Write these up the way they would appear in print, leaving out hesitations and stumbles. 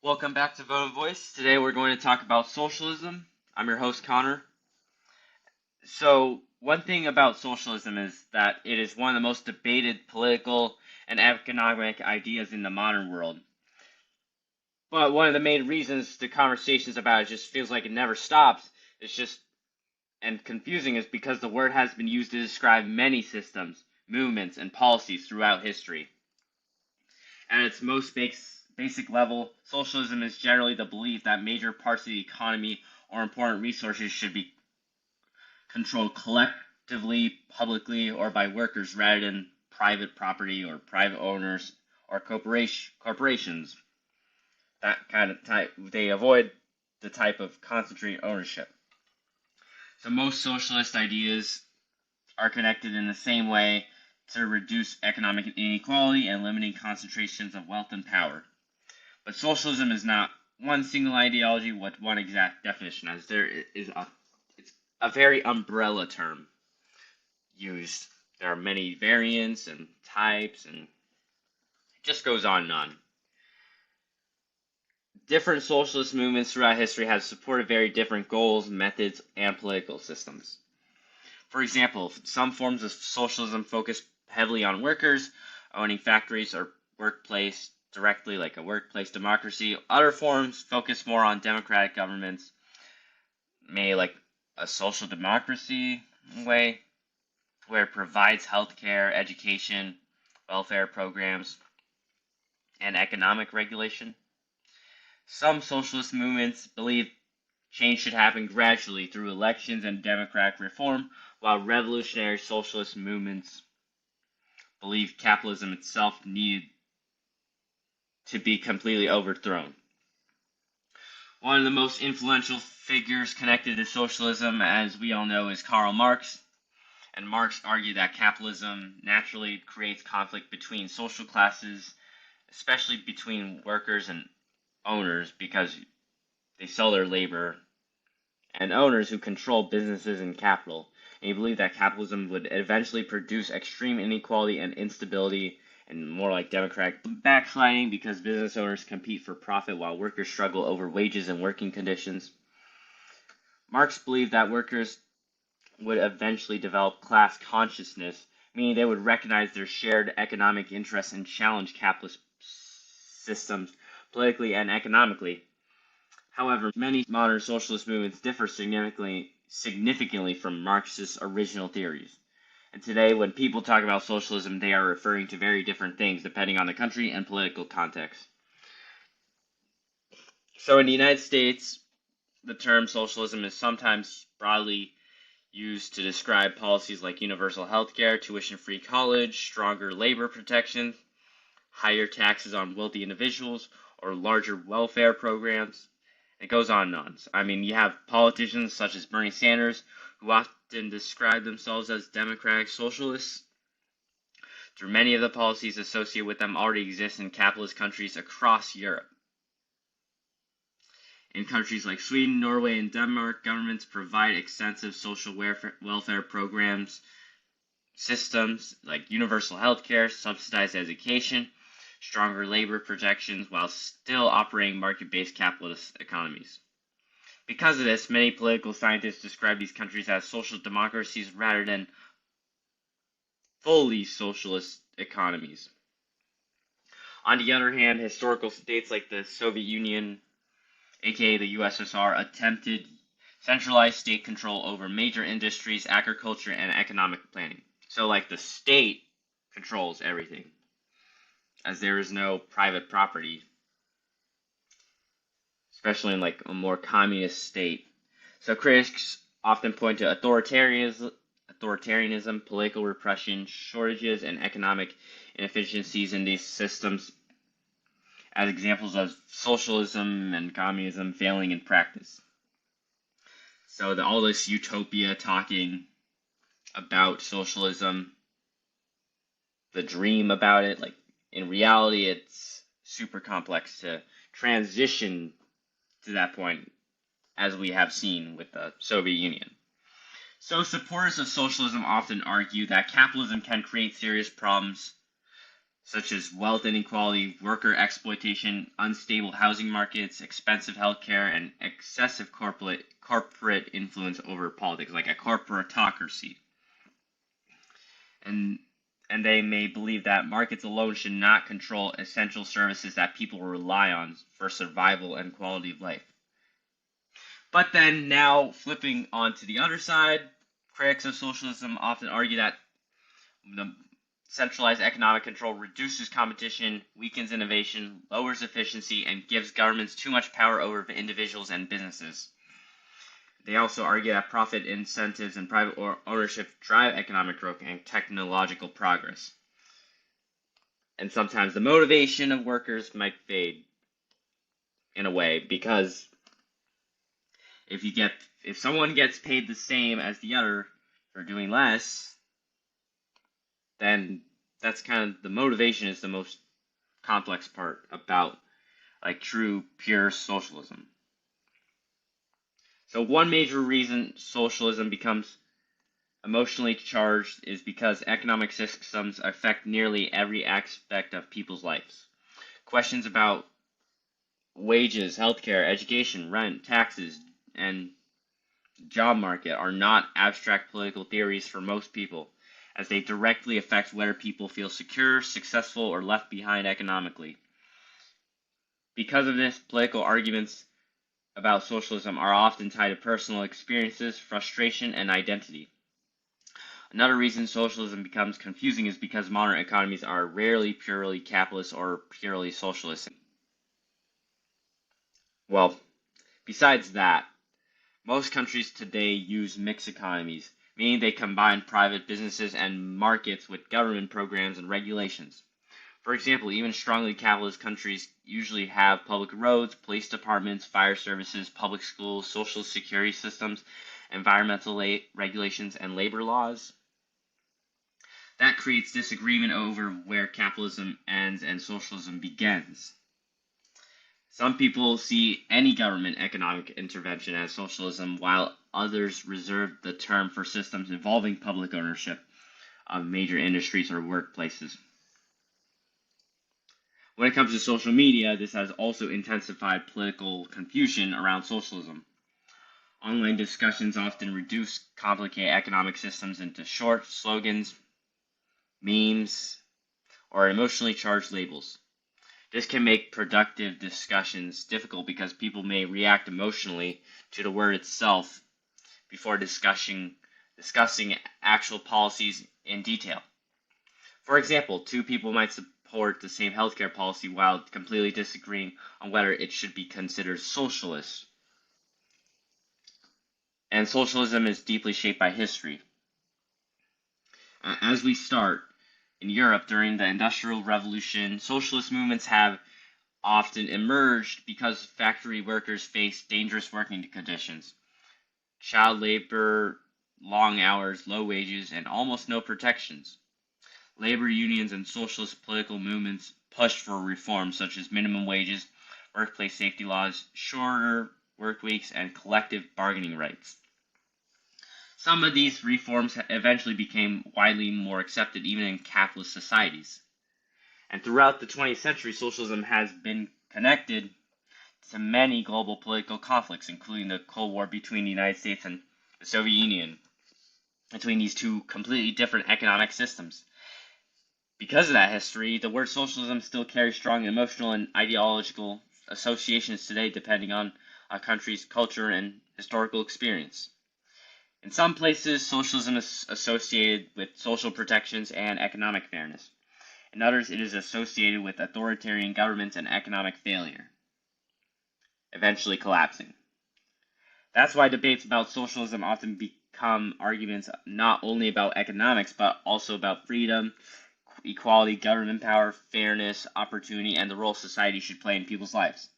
Welcome back to Vote of Voice. Today we're going to talk about socialism. I'm your host, Connor. So, one thing about socialism is that it is one of the most debated political and economic ideas in the modern world. But one of the main reasons the conversations about it just feels like it never stops, and confusing, is because the word has been used to describe many systems, movements, and policies throughout history. At its most basic level, socialism is generally the belief that major parts of the economy or important resources should be controlled collectively, publicly, or by workers rather than private property or private owners or corporations. That kind of type, they avoid the type of concentrated ownership. So most socialist ideas are connected in the same way to reduce economic inequality and limiting concentrations of wealth and power. But socialism is not one single ideology with one exact definition, as there is it's a very umbrella term used. There are many variants and types, and it just goes on and on. Different socialist movements throughout history have supported very different goals, methods, and political systems. For example, some forms of socialism focus heavily on workers owning factories or workplace directly, like a workplace democracy. Other forms focus more on democratic governments, maybe like a social democracy way, where it provides healthcare, education, welfare programs, and economic regulation. Some socialist movements believe change should happen gradually through elections and democratic reform, while revolutionary socialist movements believe capitalism itself needed to be completely overthrown. One of the most influential figures connected to socialism, as we all know, is Karl Marx. And Marx argued that capitalism naturally creates conflict between social classes, especially between workers and owners, because they sell their labor, and owners who control businesses and capital. And he believed that capitalism would eventually produce extreme inequality and instability, and more like democratic backsliding, because business owners compete for profit while workers struggle over wages and working conditions. Marx believed that workers would eventually develop class consciousness, meaning they would recognize their shared economic interests and challenge capitalist systems politically and economically. However, many modern socialist movements differ significantly from Marx's original theories. And today, when people talk about socialism, they are referring to very different things depending on the country and political context. So in the United States, the term socialism is sometimes broadly used to describe policies like universal health care, tuition-free college, stronger labor protections, higher taxes on wealthy individuals, or larger welfare programs. It goes on and on. I mean, you have politicians such as Bernie Sanders, who often describe themselves as democratic socialists. Through many of the policies associated with them already exist in capitalist countries across Europe. In countries like Sweden, Norway, and Denmark, governments provide extensive social welfare programs, systems like universal health care, subsidized education, stronger labor protections, while still operating market-based capitalist economies. Because of this, many political scientists describe these countries as social democracies rather than fully socialist economies. On the other hand, historical states like the Soviet Union, aka the USSR, attempted centralized state control over major industries, agriculture, and economic planning. So like the state controls everything, as there is no private property, especially in like a more communist state. So critics often point to authoritarianism, political repression, shortages, and economic inefficiencies in these systems as examples of socialism and communism failing in practice. So all this utopia talking about socialism, the dream about it, like in reality it's super complex to transition to that point, as we have seen with the Soviet Union. So supporters of socialism often argue that capitalism can create serious problems, such as wealth inequality, worker exploitation, unstable housing markets, expensive healthcare, and excessive corporate influence over politics, like a corporatocracy. And they may believe that markets alone should not control essential services that people rely on for survival and quality of life. But then now flipping onto the other side, critics of socialism often argue that the centralized economic control reduces competition, weakens innovation, lowers efficiency, and gives governments too much power over individuals and businesses. They also argue that profit incentives and private ownership drive economic growth and technological progress. And sometimes the motivation of workers might fade in a way, because if someone gets paid the same as the other for doing less, then that's kind of the motivation is the most complex part about like true pure socialism. So one major reason socialism becomes emotionally charged is because economic systems affect nearly every aspect of people's lives. Questions about wages, healthcare, education, rent, taxes, and job market are not abstract political theories for most people, as they directly affect whether people feel secure, successful, or left behind economically. Because of this, political arguments about socialism are often tied to personal experiences, frustration, and identity. Another reason socialism becomes confusing is because modern economies are rarely purely capitalist or purely socialist. Well, besides that, most countries today use mixed economies, meaning they combine private businesses and markets with government programs and regulations. For example, even strongly capitalist countries usually have public roads, police departments, fire services, public schools, social security systems, environmental regulations, and labor laws. That creates disagreement over where capitalism ends and socialism begins. Some people see any government economic intervention as socialism, while others reserve the term for systems involving public ownership of major industries or workplaces. When it comes to social media, this has also intensified political confusion around socialism. Online discussions often reduce complicated economic systems into short slogans, memes, or emotionally charged labels. This can make productive discussions difficult because people may react emotionally to the word itself before discussing actual policies in detail. For example, two people might support the same healthcare policy while completely disagreeing on whether it should be considered socialist. And socialism is deeply shaped by history. As we start, in Europe during the Industrial Revolution, socialist movements have often emerged because factory workers faced dangerous working conditions, child labor, long hours, low wages, and almost no protections. Labor unions and socialist political movements pushed for reforms such as minimum wages, workplace safety laws, shorter work weeks, and collective bargaining rights. Some of these reforms eventually became widely more accepted even in capitalist societies. And throughout the 20th century, socialism has been connected to many global political conflicts, including the Cold War between the United States and the Soviet Union, between these two completely different economic systems. Because of that history, the word socialism still carries strong emotional and ideological associations today, depending on a country's culture and historical experience. In some places, socialism is associated with social protections and economic fairness. In others, it is associated with authoritarian governments and economic failure, eventually collapsing. That's why debates about socialism often become arguments not only about economics, but also about freedom, equality, government power, fairness, opportunity, and the role society should play in people's lives.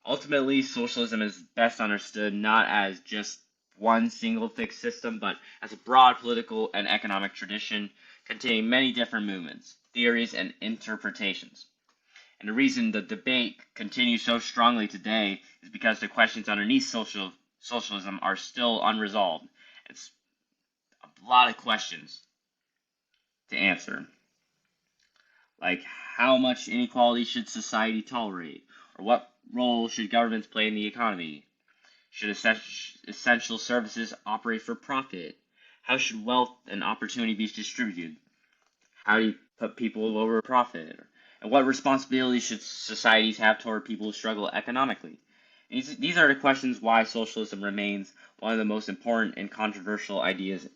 Ultimately, socialism is best understood not as just one single fixed system, but as a broad political and economic tradition containing many different movements, theories, and interpretations. And the reason the debate continues so strongly today is because the questions underneath socialism are still unresolved. It's a lot of questions to answer. like how much inequality should society tolerate, or what role should governments play in the economy? Should essential services operate for profit? How should wealth and opportunity be distributed? How do you put people over profit? And what responsibilities should societies have toward people who struggle economically? These are the questions why socialism remains one of the most important and controversial ideas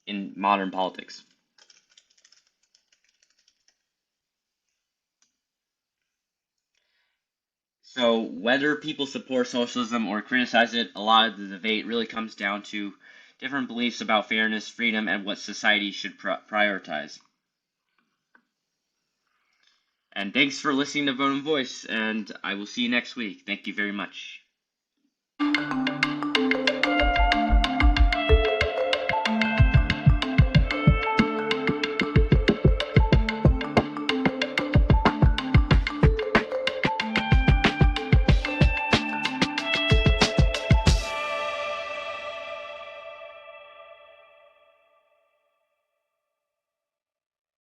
in modern politics. So, whether people support socialism or criticize it, a lot of the debate really comes down to different beliefs about fairness, freedom, and what society should prioritize. And thanks for listening to Vote and Voice, and I will see you next week. Thank you very much.